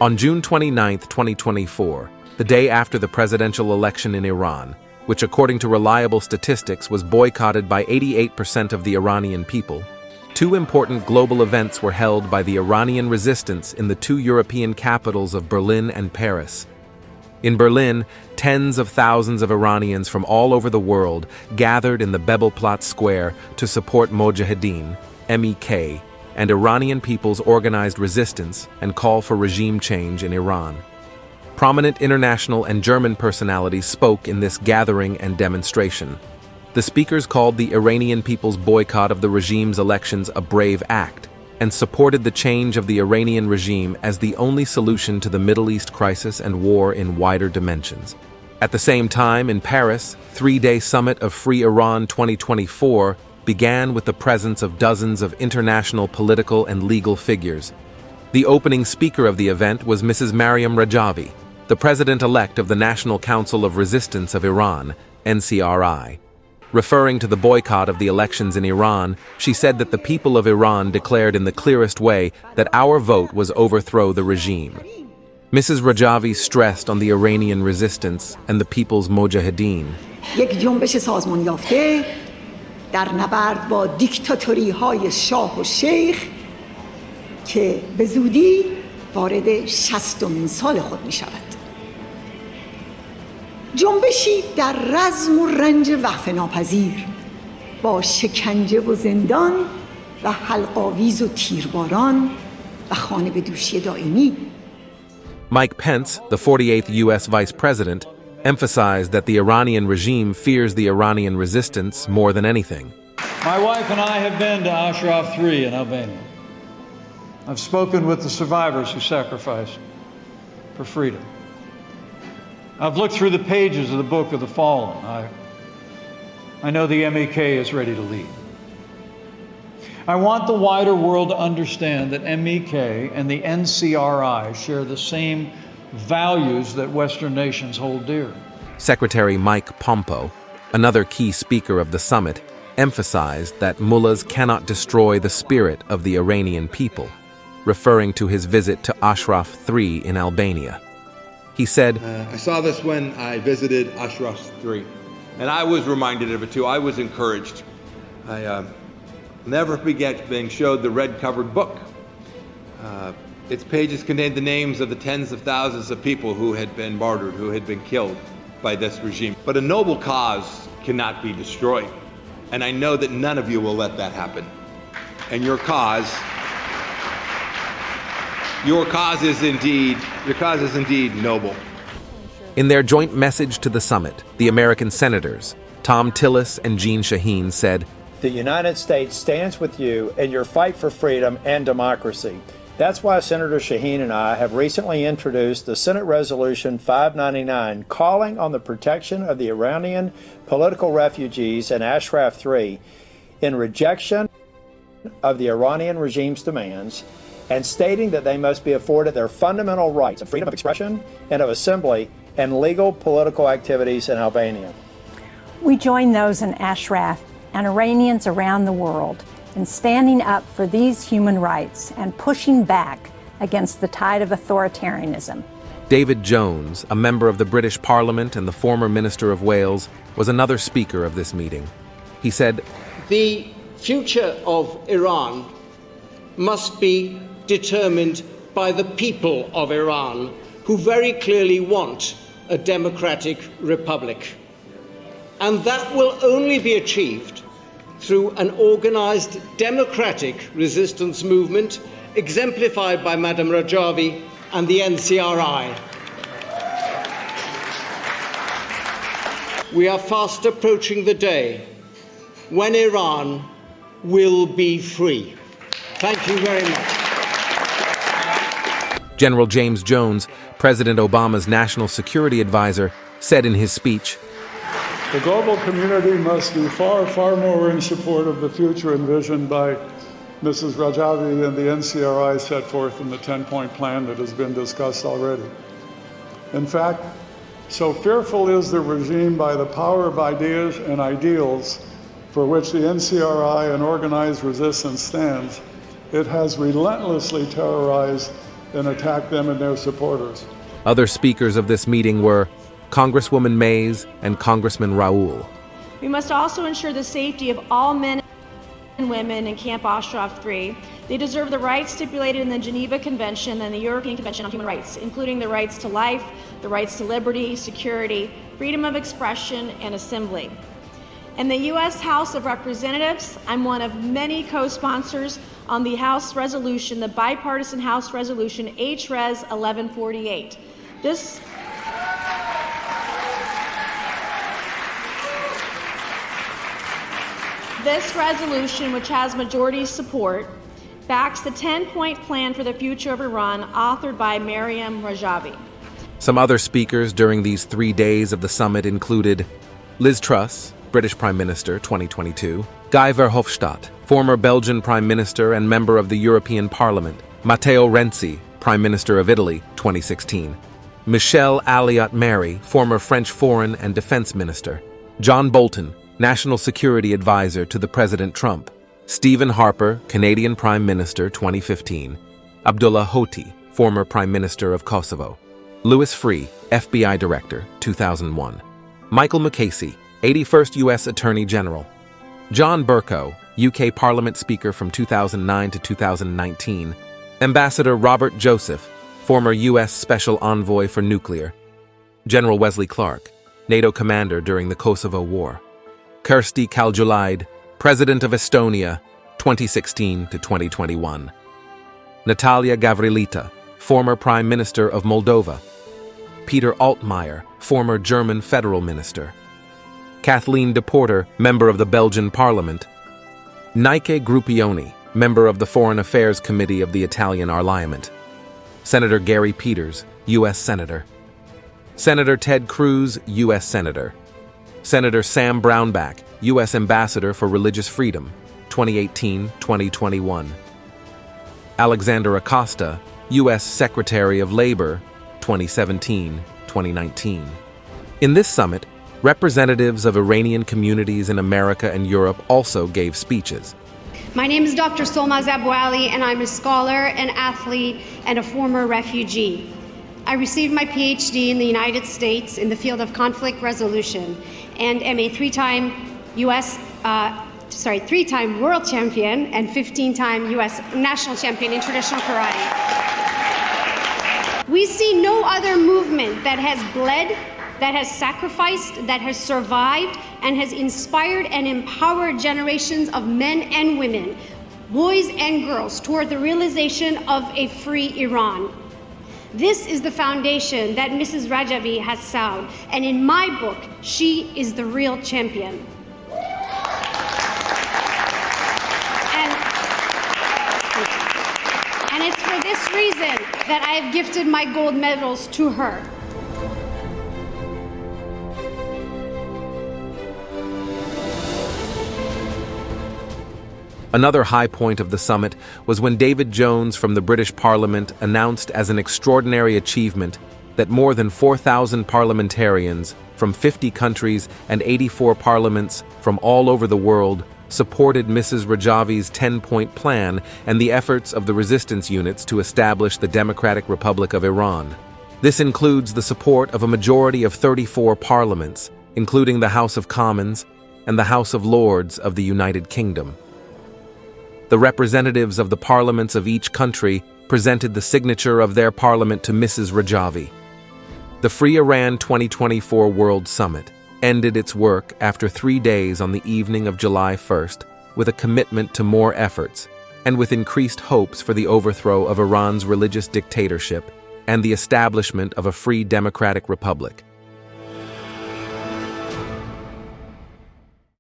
On June 29, 2024, the day after the presidential election in Iran, which according to reliable statistics was boycotted by 88% of the Iranian people, two important global events were held by the Iranian resistance in the two European capitals of Berlin and Paris. In Berlin, tens of thousands of Iranians from all over the world gathered in the Bebelplatz Square to support Mojahedin, MEK, and Iranian people's organized resistance and call for regime change in Iran. Prominent international and German personalities spoke in this gathering and demonstration. The speakers called the Iranian people's boycott of the regime's elections a brave act and supported the change of the Iranian regime as the only solution to the Middle East crisis and war in wider dimensions. At the same time, in Paris, three-day summit of Free Iran 2024 began with the presence of dozens of international political and legal figures. The opening speaker of the event was Mrs. Mariam Rajavi, the president-elect of the National Council of Resistance of Iran, NCRI. Referring to the boycott of the elections in Iran, she said that the people of Iran declared in the clearest way that our vote was overthrow the regime. Mrs. Rajavi stressed on the Iranian resistance and the people's Mojahedin. در نبرد با دیکتاتوری های شاه و شیخ که به زودی وارد 60مین سال خود می شود. جنبشی در رزم و رنج وقف ناپذیر با شکنجه و زندان و حلق‌آویز و تیرباران و خانه به دوشی دائمی. Mike Pence, the 48th U.S. Vice President, emphasized that the Iranian regime fears the Iranian resistance more than anything. My wife and I have been to Ashraf 3 in Albania. I've spoken with the survivors who sacrificed for freedom. I've looked through the pages of the Book of the Fallen. I know the MEK is ready to lead. I want the wider world to understand that MEK and the NCRI share the same values that Western nations hold dear. Secretary Mike Pompeo, another key speaker of the summit, emphasized that mullahs cannot destroy the spirit of the Iranian people, referring to his visit to Ashraf 3 in Albania. He said, I saw this when I visited Ashraf 3, and I was reminded of it too. I was encouraged. I never forget being showed the red-covered book. Its pages contained the names of the tens of thousands of people who had been martyred, who had been killed by this regime. But a noble cause cannot be destroyed. And I know that none of you will let that happen. And your cause is indeed noble. In their joint message to the summit, the American senators, Tom Tillis and Jeanne Shaheen, said, "The United States stands with you in your fight for freedom and democracy. That's why Senator Shaheen and I have recently introduced the Senate Resolution 599 calling on the protection of the Iranian political refugees in Ashraf 3 in rejection of the Iranian regime's demands and stating that they must be afforded their fundamental rights of freedom of expression and of assembly and legal political activities in Albania." We join those in Ashraf and Iranians around the world in standing up for these human rights and pushing back against the tide of authoritarianism. David Jones, a member of the British Parliament and the former Minister of Wales, was another speaker of this meeting. He said, "The future of Iran must be determined by the people of Iran, who very clearly want a democratic republic. And that will only be achieved through an organized democratic resistance movement exemplified by Madam Rajavi and the NCRI. We are fast approaching the day when Iran will be free." Thank you very much. General James Jones, President Obama's national security advisor, said in his speech, "The global community must be far, far more in support of the future envisioned by Mrs. Rajavi and the NCRI set forth in the 10-point plan that has been discussed already. In fact, so fearful is the regime by the power of ideas and ideals for which the NCRI and organized resistance stands, it has relentlessly terrorized and attack them and their supporters. Other speakers of this meeting were Congresswoman Mays and Congressman Raoul. We must also ensure the safety of all men and women in Camp Ashraf 3. They deserve the rights stipulated in the Geneva Convention and the European Convention on Human Rights, including the rights to life, the rights to liberty, security, freedom of expression, and assembly. In the U.S. House of Representatives, I'm one of many co-sponsors on the House resolution, the bipartisan House resolution HRES 1148. This resolution, which has majority support, backs the 10-point plan for the future of Iran authored by Maryam Rajavi. Some other speakers during these 3 days of the summit included Liz Truss, British Prime Minister, 2022, Guy Verhofstadt, former Belgian Prime Minister and member of the European Parliament, Matteo Renzi, Prime Minister of Italy, 2016, Michel Alliot-Marie, former French Foreign and Defense Minister, John Bolton, National Security Advisor to the President Trump, Stephen Harper, Canadian Prime Minister, 2015, Abdullah Hoti, former Prime Minister of Kosovo, Louis Freeh, FBI Director, 2001, Michael McCasey, 81st U.S. Attorney General, John Bercow, UK Parliament Speaker from 2009 to 2019, Ambassador Robert Joseph, former U.S. Special Envoy for Nuclear, General Wesley Clark, NATO Commander during the Kosovo War, Kersti Kaljulaid, President of Estonia, 2016 to 2021, Natalia Gavrilita, former Prime Minister of Moldova, Peter Altmaier, former German Federal Minister, Kathleen de Porter, member of the Belgian Parliament, Nike Gruppioni, member of the Foreign Affairs Committee of the Italian Parliament, Senator Gary Peters, U.S. Senator, Senator Ted Cruz, U.S. Senator, Senator Sam Brownback, U.S. Ambassador for Religious Freedom, 2018-2021, Alexander Acosta, U.S. Secretary of Labor, 2017-2019. In this summit, representatives of Iranian communities in America and Europe also gave speeches. My name is Dr. Solmaz Abouali, and I'm a scholar, an athlete, and a former refugee. I received my PhD in the United States in the field of conflict resolution and am a three-time world champion and 15-time U.S. national champion in traditional karate. We see no other movement that has bled, that has sacrificed, that has survived, and has inspired and empowered generations of men and women, boys and girls, toward the realization of a free Iran. This is the foundation that Mrs. Rajavi has sown, and in my book, she is the real champion. And it's for this reason that I have gifted my gold medals to her. Another high point of the summit was when David Jones from the British Parliament announced as an extraordinary achievement that more than 4,000 parliamentarians from 50 countries and 84 parliaments from all over the world supported Mrs. Rajavi's 10-point plan and the efforts of the resistance units to establish the Democratic Republic of Iran. This includes the support of a majority of 34 parliaments, including the House of Commons and the House of Lords of the United Kingdom. The representatives of the parliaments of each country presented the signature of their parliament to Mrs. Rajavi. The Free Iran 2024 World Summit ended its work after 3 days on the evening of July 1st with a commitment to more efforts and with increased hopes for the overthrow of Iran's religious dictatorship and the establishment of a free democratic republic.